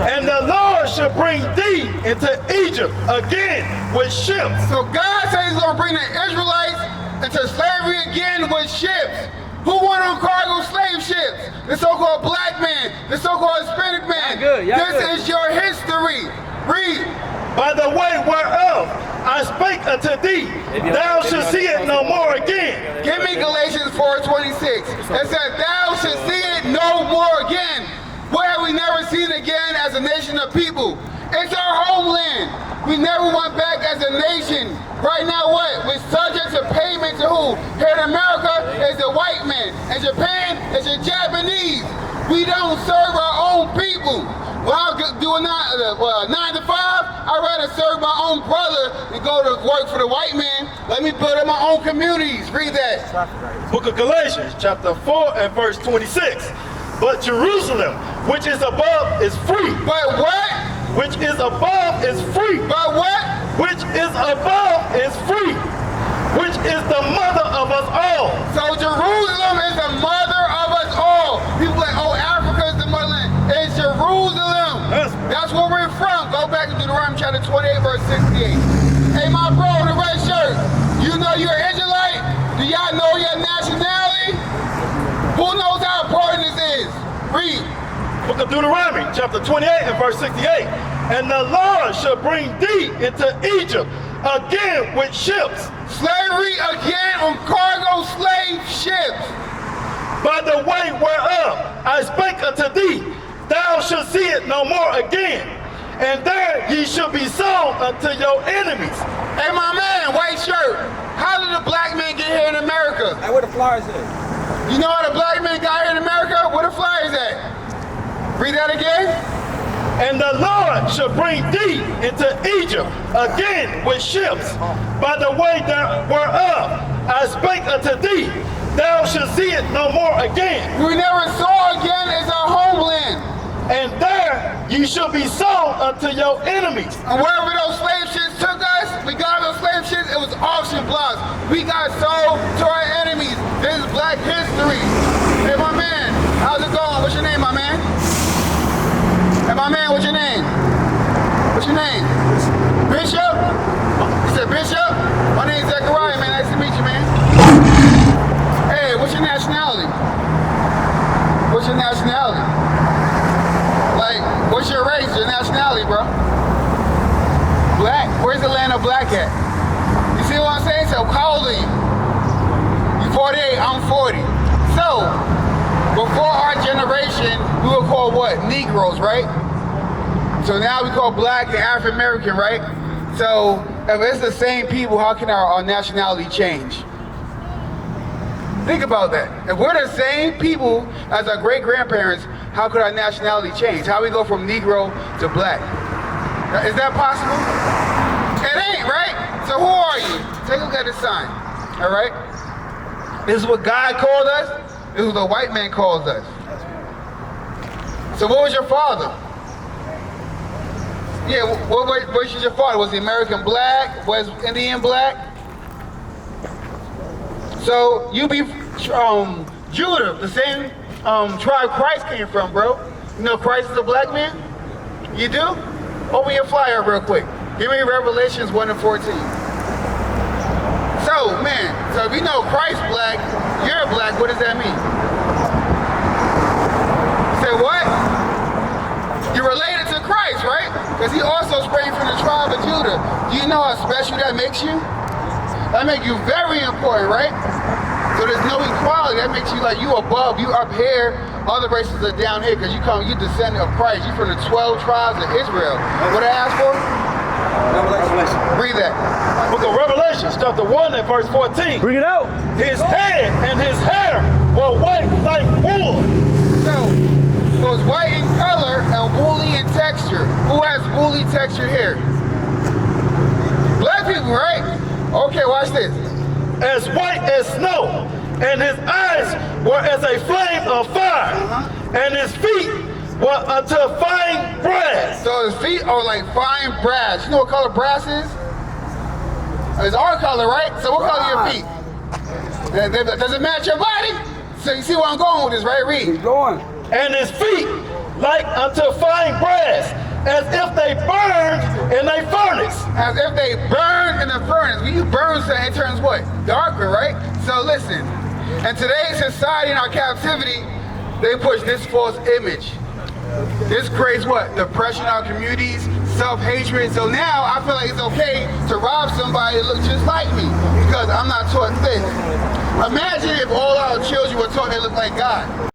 And the Lord shall bring thee into Egypt again with ships. So God says he's going to bring the Israelites into slavery again with ships. Who went on cargo slave ships? The so-called black man, the so-called Hispanic man. This is your history. Read. By the way whereof I spake unto thee, thou shalt see it no more again. Give me Galatians 4:26. It says, thou shalt see it no more again. What have we never seen again as a nation of people? It's our homeland. We never went back as a nation. Right now what? We're subject to payment to who? Here in America, it's the white man. In Japan, it's the Japanese. We don't serve our own people. When I was doing 9 to 5, I'd rather serve my own brother than go to work for the white man. Let me build up my own communities. Read that. Book of Galatians, chapter 4 and verse 26. But Jerusalem, which is above, is free. But what? Which is above is free. But what? Which is above is free. Which is the mother of us all. So Jerusalem is the mother of us all. People like, oh, Africa is the motherland. It's Jerusalem. That's where we're from. Go back to Deuteronomy chapter 28, verse 68. Hey, my bro in the red shirt, you know you're an Israelite? Do y'all know your nationality? Who knows how important this is? Read. Book of Deuteronomy, chapter 28 and verse 68. And the Lord shall bring thee into Egypt again with ships. Slavery again on cargo slave ships. By the way whereof I spake unto thee, thou shalt see it no more again. And there ye shall be sold unto your enemies. Hey, my man, white shirt, how did the black man get here in America? Hey, where the flyers at? You know how the black man got here in America? Where the flyers at? Read that again. And the Lord shall bring thee into Egypt again with ships. By the way whereof I spake unto thee, thou shalt see it no more again. We never saw again is our homeland. And there ye shall be sold unto your enemies. And wherever those slave ships took us, we got those slave ships, it was auction blocks. We got sold to our enemies. This is black history. Hey, my man, how's it going? What's your name, my man? Hey, my man, what's your name? What's your name? Bishop? You said Bishop? My name's Zechariah, man. Nice to meet you, man. Hey, what's your nationality? What's your nationality? Like, what's your race, your nationality, bro? Black? Where's the land of black at? You see what I'm saying? So, how old are you? You 48, I'm 40. So, before our generation, we were called what? Negroes, right? So now we call black and African American, right? So, if it's the same people, how can our nationality change? Think about that. If we're the same people as our great-grandparents, how could our nationality change? How we go from Negro to black? Is that possible? It ain't, right? So who are you? Take a look at this sign, all right? This is what God called us. This is what the white man calls us. So what was your father? Yeah, what was your father? Was he American black? Was Indian black? So you be Judah, the same tribe Christ came from, bro. You know Christ is a black man? You do? Open your flyer real quick. Give me Revelations 1 and 14. So, man, so if you know Christ black, you're black, what does that mean? Say what? You're related to Christ, right? Because he also sprang from the tribe of Judah. Do you know how special that makes you? That makes you very important, right? So there's no equality. That makes you like you above, you up here. Other races are down here because you descendant of Christ. You from the 12 tribes of Israel. What I asked for? Revelation. Read that. Book of Revelation, chapter 1 and verse 14. Bring it out. His head and his hair were white like wool. So it's white in color and woolly in texture. Who has woolly texture hair? Black people, right? Okay, watch this. As white as snow, and his eyes were as a flame of fire, and his feet were unto fine brass. So his feet are like fine brass. You know what color brass is? It's our color, right? So what color are your feet? Does it match your body? So you see where I'm going with this, right? Read. Keep going. And his feet like unto fine brass, as if they burned in a furnace. As if they burned in a furnace. When you burn something, it turns what? Darker, right? So listen, in today's society, in our captivity, they push this false image. This creates what? Depression in our communities, self-hatred. So now I feel like it's okay to rob somebody that looks just like me because I'm not taught this. Imagine if all our children were taught they look like God.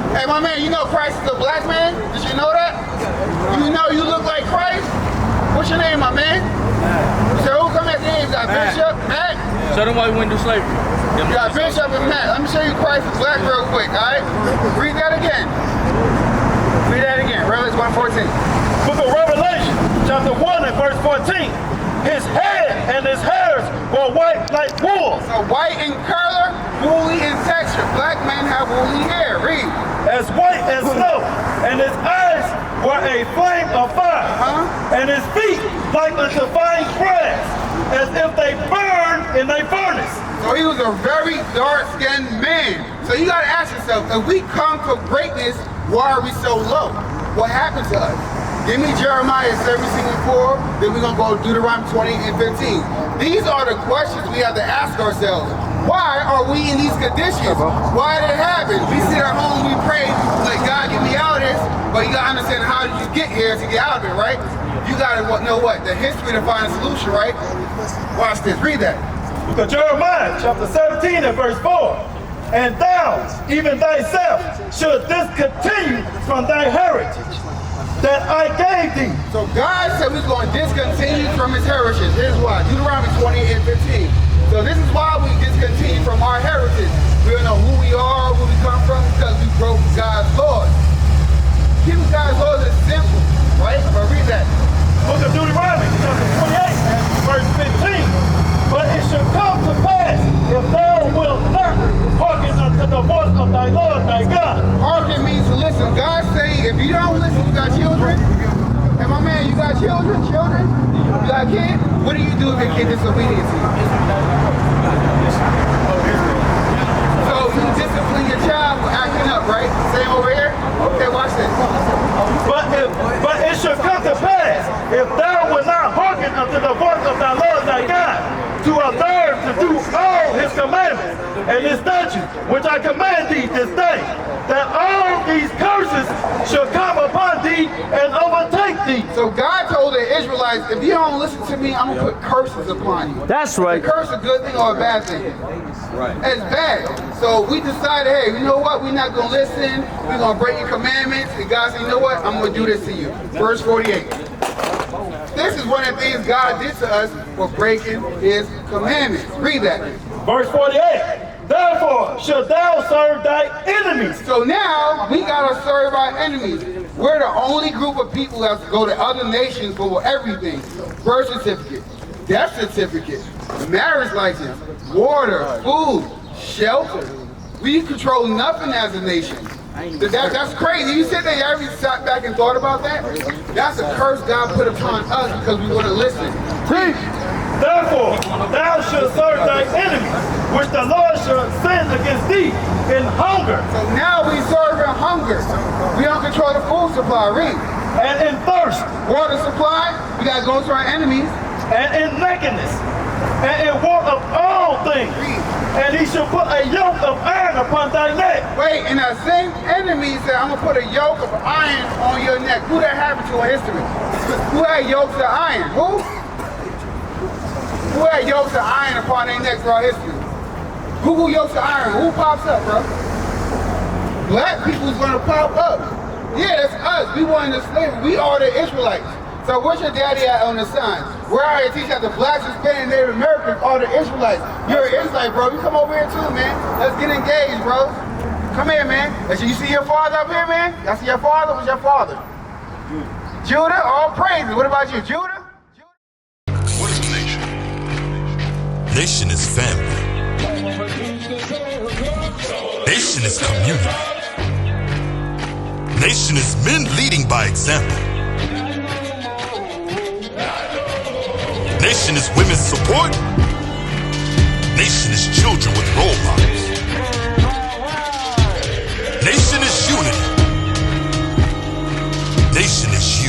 Hey, my man, you know Christ is a black man? Did you know that? You know you look like Christ? What's your name, my man? So who come at the name? You got Bishop, Matt? Show them why we went to slavery. You got Bishop and Matt. Let me show you Christ is black real quick, all right? Read that again. Read that again. Revelation 1:14. Book of Revelation, chapter 1 and verse 14. His head and his hairs were white like wool. So white in color, woolly in texture. Black men have woolly hair. Read. As white as snow, and his eyes were a flame of fire, and his feet like unto fine brass, as if they burned in a furnace. So he was a very dark-skinned man. So you gotta ask yourself, if we come for greatness, why are we so low? What happened to us? Give me Jeremiah 17:4, then we're gonna go to Deuteronomy 20 and 15. These are the questions we have to ask ourselves. Why are we in these conditions? Why did it happen? We sit at home, we pray, like, God, get me out of this, but you gotta understand how did you get here to get out of it, right? You gotta know what? The history to find a solution, right? Watch this, read that. Book of Jeremiah, chapter 17 and verse 4. And thou, even thyself, should discontinue from thy heritage that I gave thee. So God said we're going to discontinue from his heritage. Here's why. Deuteronomy 20 and 15. So this is why we discontinue from our heritage. We don't know who we are, where we come from, because we broke God's laws. Keeping God's laws is simple, right? But read that. Book of Deuteronomy, chapter 28 and verse 15. But it shall come to pass, if thou wilt not hearken unto the voice of thy Lord thy God. Hearken means to listen. God say, if you don't listen, you got children. And my man, you got children? You got kids? What do you do if your kid disobedient to you? So you discipline your child for acting up, right? Same over here? Okay, watch this. But it shall come to pass, if thou wilt not hearken unto the voice of thy Lord thy God, to observe to do all his commandments and his statutes, which I command thee this day, that all these curses shall come upon thee and overtake thee. So God told the Israelites, if you don't listen to me, I'm going to put curses upon you. That's right. A curse a good thing or a bad thing? Right. It's bad. So we decided, hey, you know what? We're not going to listen. We're going to break your commandments. And God said, you know what? I'm going to do this to you. Verse 48. This is one of the things God did to us for breaking his commandments. Read that. Verse 48. Therefore shalt thou serve thy enemies. So now we gotta serve our enemies. We're the only group of people that have to go to other nations for everything. Birth certificate, death certificate, marriage license, water, food, shelter. We control nothing as a nation. That's crazy. You sit there, you ever sat back and thought about that? That's a curse God put upon us because we want to listen. Therefore, thou shalt serve thy enemies, which the Lord shall send against thee in hunger. So now we serve in hunger. We don't control the food supply, read. And in thirst. Water supply, we got to go to our enemies. And in nakedness. And in want of all things. Read. And he shall put a yoke of iron upon thy neck. Wait, and that same enemy said, I'm going to put a yoke of iron on your neck. Who that happened to in history? Who had yokes of iron? Who? Who had yokes of iron upon their necks throughout history? Google yokes of iron. Who pops up, bro? Black people's gonna pop up. Yeah, that's us. We were in the slavery. We are the Israelites. So where's your daddy at on the sign? We're out here teaching that the blacks, Hispanic, Native Americans are the Israelites. You're an Israelite, bro. You come over here too, man. Let's get engaged, bro. Come here, man. You see your father up here, man? Y'all see your father? What's your father? Judah. All praises. What about you, Judah? What is a nation? Nation is family. Nation is community. Nation is men leading by example. Nation is women's support. Nation is children with role models. Nation is unity. Nation is you.